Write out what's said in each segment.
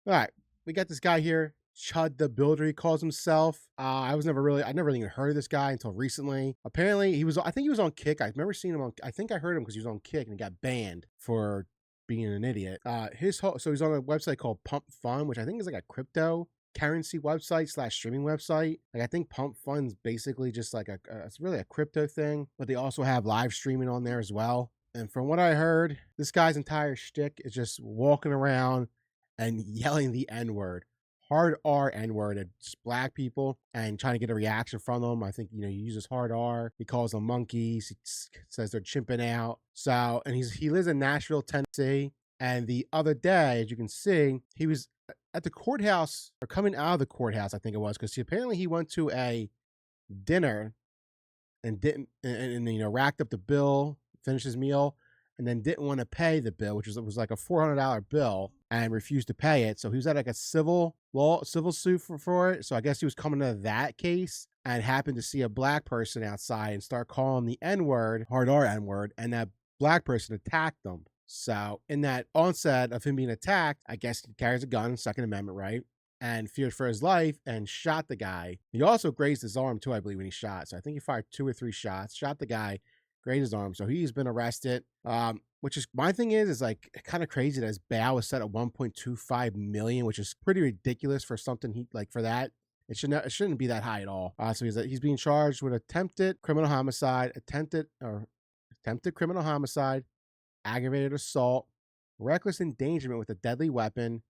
All right, we got this guy here, Chud the Builder. He calls himself. I never really even heard of this guy until recently. Apparently, I think he was on Kick. I've never seen him on. I think I heard him because he was on Kick and he got banned for being an idiot. So he's on a website called Pump Fun, which I think is like a crypto currency website slash streaming website. Like I think Pump Fun's basically just like it's really a crypto thing, but they also have live streaming on there as well. And from what I heard, this guy's entire shtick is just walking around and yelling the N word, hard R N word at black people and trying to get a reaction from them. I think, he uses hard R. He calls them monkeys. He says they're chimping out. So, and he lives in Nashville, Tennessee. And the other day, as you can see, he was at the courthouse or coming out of the courthouse, I think it was, because apparently he went to a dinner and didn't, and racked up the bill, finished his meal, and then didn't want to pay the bill, which was like a $400 bill, and refused to pay it. So he was at like a civil suit for it. So I guess he was coming to that case and happened to see a black person outside and start calling the N word, hard R N word, and that black person attacked them. So in that onset of him being attacked, I guess he carries a gun, Second Amendment right, and feared for his life and shot the guy. He also grazed his arm too, I believe, when he shot. So I think he fired 2 or 3 shots, shot the guy, grazed his arm. So he's been arrested. Which is my thing is like kind of crazy that his bail was set at 1.25 million, which is pretty ridiculous for something for that. It shouldn't be that high at all. So he's being charged with attempted criminal homicide, attempted criminal homicide, aggravated assault, reckless endangerment with a deadly weapon,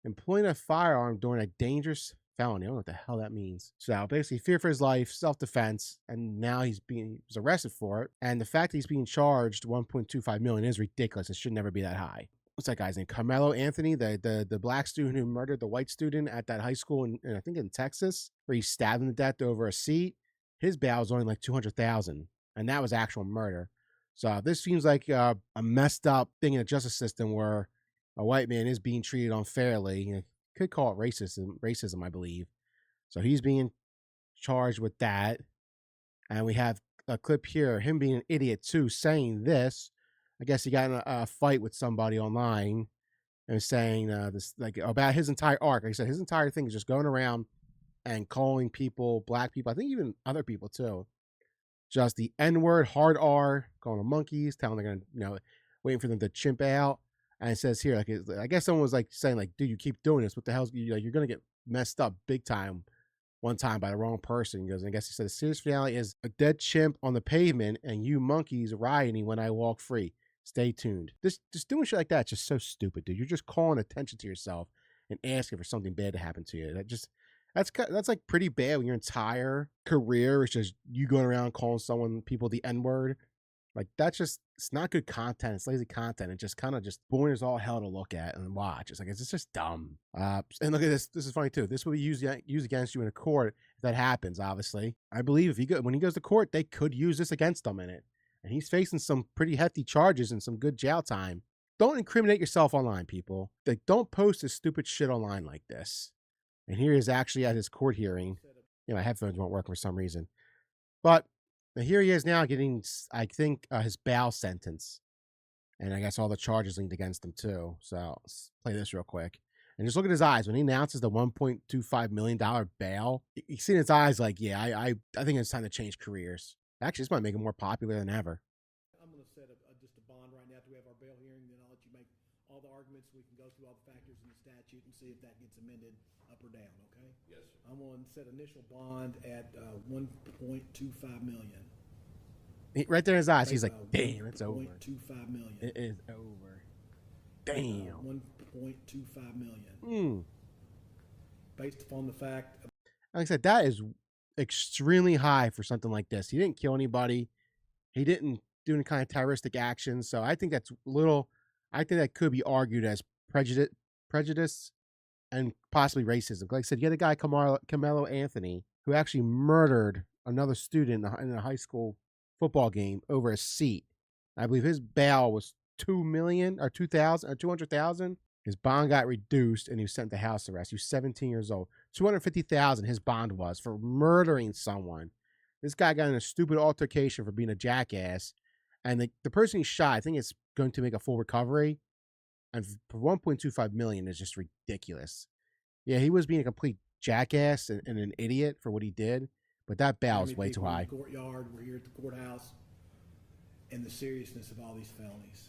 employing a firearm during a dangerous felony. I don't know what the hell that means. So basically, fear for his life, self-defense, and now he was arrested for it. And the fact that he's being charged 1.25 million is ridiculous. It should never be that high. What's that guy's name? Carmelo Anthony, the black student who murdered the white student at that high school in I think in Texas, where he stabbed him to death over a seat. His bail was only like 200,000, and that was actual murder. So this seems like a messed up thing in the justice system where a white man is being treated unfairly. You could call it racism, I believe. So he's being charged with that. And we have a clip here, him being an idiot too, saying this. I guess he got in a fight with somebody online and saying this like about his entire arc. Like I said, his entire thing is just going around and calling people, black people, I think even other people too, just the N word, hard R, calling them monkeys, telling them they're gonna, waiting for them to chimp out. And it says here, like, I guess someone was like saying, like, dude, you keep doing this. What the hell's you're gonna get messed up big time one time by the wrong person. He goes, and I guess he said the serious finale is a dead chimp on the pavement and you monkeys rioting when I walk free. Stay tuned. Just doing shit like that, just so stupid, dude. You're just calling attention to yourself and asking for something bad to happen to you. That's like pretty bad when your entire career is just you going around calling people the N word. Like it's not good content. It's lazy content. It just kind of just boring as all hell to look at and watch. It's just dumb. And look at this. This is funny too. This will be used against you in a court if that happens. Obviously, I believe when he goes to court, they could use this against him in it. And he's facing some pretty hefty charges and some good jail time. Don't incriminate yourself online, people. Like, don't post this stupid shit online like this. And here he is actually at his court hearing. My headphones won't work for some reason. But here he is now getting, I think, his bail sentence. And I guess all the charges linked against him too. So let's play this real quick. And just look at his eyes. When he announces the $1.25 million bail, you see in his eyes like, yeah, I think it's time to change careers. Actually, this might make him more popular than ever. I'm going to set just a bond right now after we have our bail hearing, then I'll let you make all the arguments. We can go through all the factors in the statute and see if that gets amended up or down, okay? Yes, sir. I'm going to set initial bond at $1.25 million. Right there in his eyes, he's like, damn, it's over. $1.25 million. It is over. Damn. $1.25 million. Based upon the fact. Like I said, that is extremely high for something like this. He didn't kill anybody. He didn't do any kind of terroristic actions. So I think that's I think that could be argued as prejudice and possibly racism. Like I said, you had a guy, Carmelo Anthony, who actually murdered another student in a high school football game over a seat. I believe his bail was $2 million or $200,000 or $200,000. His bond got reduced and he was sent to house arrest. He was 17 years old. $250,000 his bond was for murdering someone. This guy got in a stupid altercation for being a jackass. And the person he shot, I think it's going to make a full recovery. And for 1.25 million is just ridiculous. Yeah, he was being a complete jackass and an idiot for what he did, but that bail is way too high. In the courtyard, we're here at the courthouse, and the seriousness of all these felonies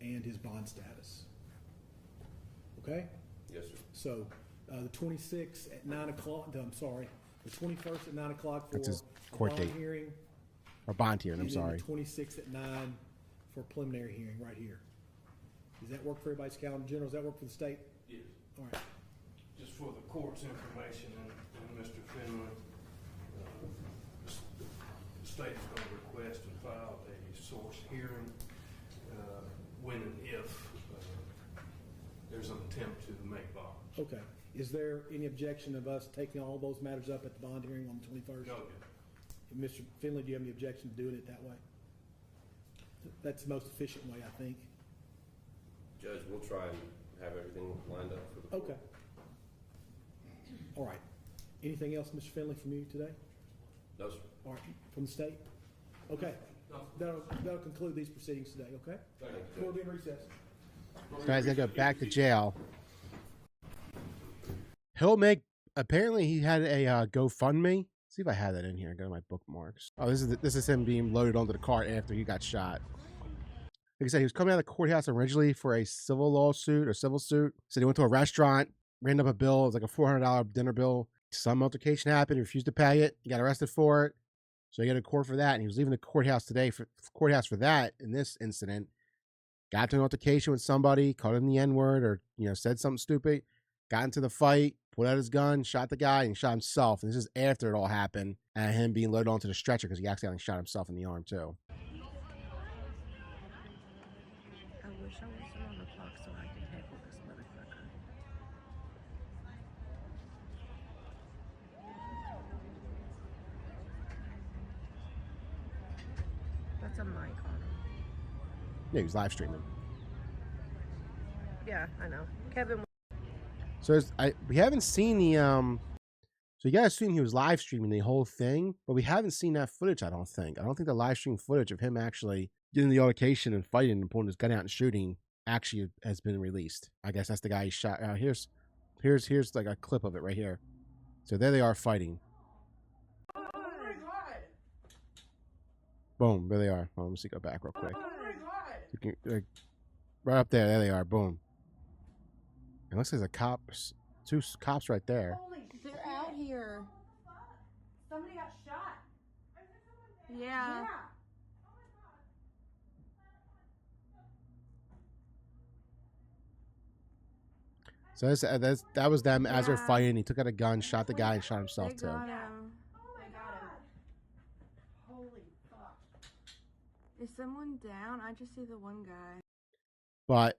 and his bond status. Okay? Yes, sir. So the 26th at 9 o'clock, I'm sorry, the 21st at 9 o'clock for That's his court bond date. hearing. Or bond hearing, I'm And then sorry. the 26th at 9 for preliminary hearing right here. Does that work for everybody's calendar? General, does that work for the state? Yes. All right. Just for the court's information and Mr. Finley, the state is going to request and file a source hearing when and if there's an attempt to make bond. Okay. Is there any objection of us taking all those matters up at the bond hearing on the 21st? No, Mr. Finley, do you have any objection to doing it that way? That's the most efficient way, I think. Judge, we'll try and have everything lined up for the court. Okay. All right. Anything else, Mr. Finley, from you today? No, sir. All right. From the state? Okay. That'll conclude these proceedings today, okay? Thank you, Court Judge. will be in recess. This guy's gonna go back to jail. He'll make. Apparently, he had a GoFundMe. See if I have that in here. Go to my bookmarks. Oh, this is him being loaded onto the cart after he got shot. Like I said, he was coming out of the courthouse originally for a civil lawsuit or civil suit. So he went to a restaurant, ran up a bill. It was like a $400 dinner bill. Some altercation happened. He refused to pay it. He got arrested for it. So he got to court for that. And he was leaving the courthouse today for that in this incident. Got into an altercation with somebody, called him the N-word or, said something stupid. Got into the fight, pulled out his gun, shot the guy, and shot himself. And this is after it all happened and him being loaded onto the stretcher because he accidentally shot himself in the arm too. I wish I wasn't on the clock so I could tackle this motherfucker. That's a mic on him. Yeah, he was live streaming. Yeah, I know. Kevin. So we haven't seen the so you gotta assume he was live streaming the whole thing, but we haven't seen that footage. I don't think the live stream footage of him actually getting the altercation and fighting and pulling his gun out and shooting actually has been released. I guess that's the guy he shot. Here's like a clip of it right here. So there they are fighting. Oh my god! Boom, there they are. Well, let me see. Go back real quick. Oh my god! You can, right up there. There they are. Boom. It looks like there's a cops, two cops right there. Holy, they're out here. Somebody got shot. Yeah. So that was them as they're Yeah. fighting. He took out a gun, shot the guy, and shot himself They too. got him. They got him. Holy fuck. Is someone down? I just see the one guy. But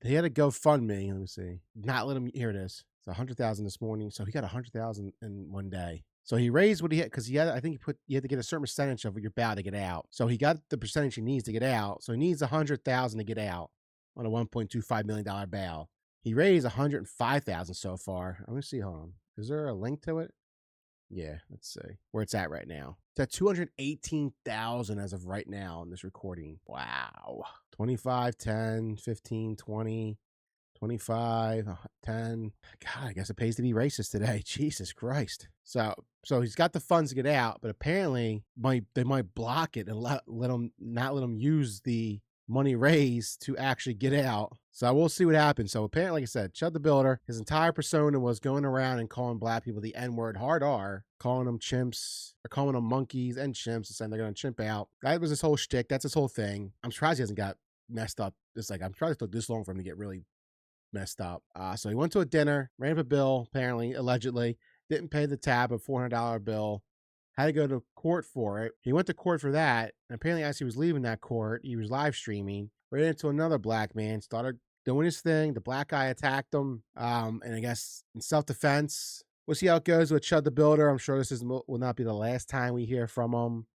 he had a GoFundMe. Let me see. Not let him. Here it is. It's 100,000 this morning. So he got 100,000 in one day. So he raised what he had because he had. I think you had to get a certain percentage of your bail to get out. So he got the percentage he needs to get out. So he needs 100,000 to get out on a $1.25 million bail. He raised 105,000 so far. I'm gonna see. Hold on. Is there a link to it? Yeah. Let's see where it's at right now. It's at 218,000 as of right now in this recording. Wow. 25, 10, 15, 20, 25, 10. God, I guess it pays to be racist today. Jesus Christ. So he's got the funds to get out, but apparently they might block it and not let him use the money raised to actually get out. So we'll see what happens. So apparently, like I said, Chud the Builder, his entire persona was going around and calling black people the N-word, hard R, calling them chimps, or calling them monkeys and chimps, and saying they're going to chimp out. That was his whole shtick. That's his whole thing. I'm surprised he hasn't got messed up. I'm surprised it took this long for him to get really messed up. So he went to a dinner, ran up a bill, apparently, allegedly, didn't pay the tab of $400 bill, had to go to court for it. He went to court for that, and apparently as he was leaving that court, he was live streaming, ran into another black man, started doing his thing. The black guy attacked him, and I guess in self-defense. We'll see how it goes with Chud the Builder. I'm sure this will not be the last time we hear from him.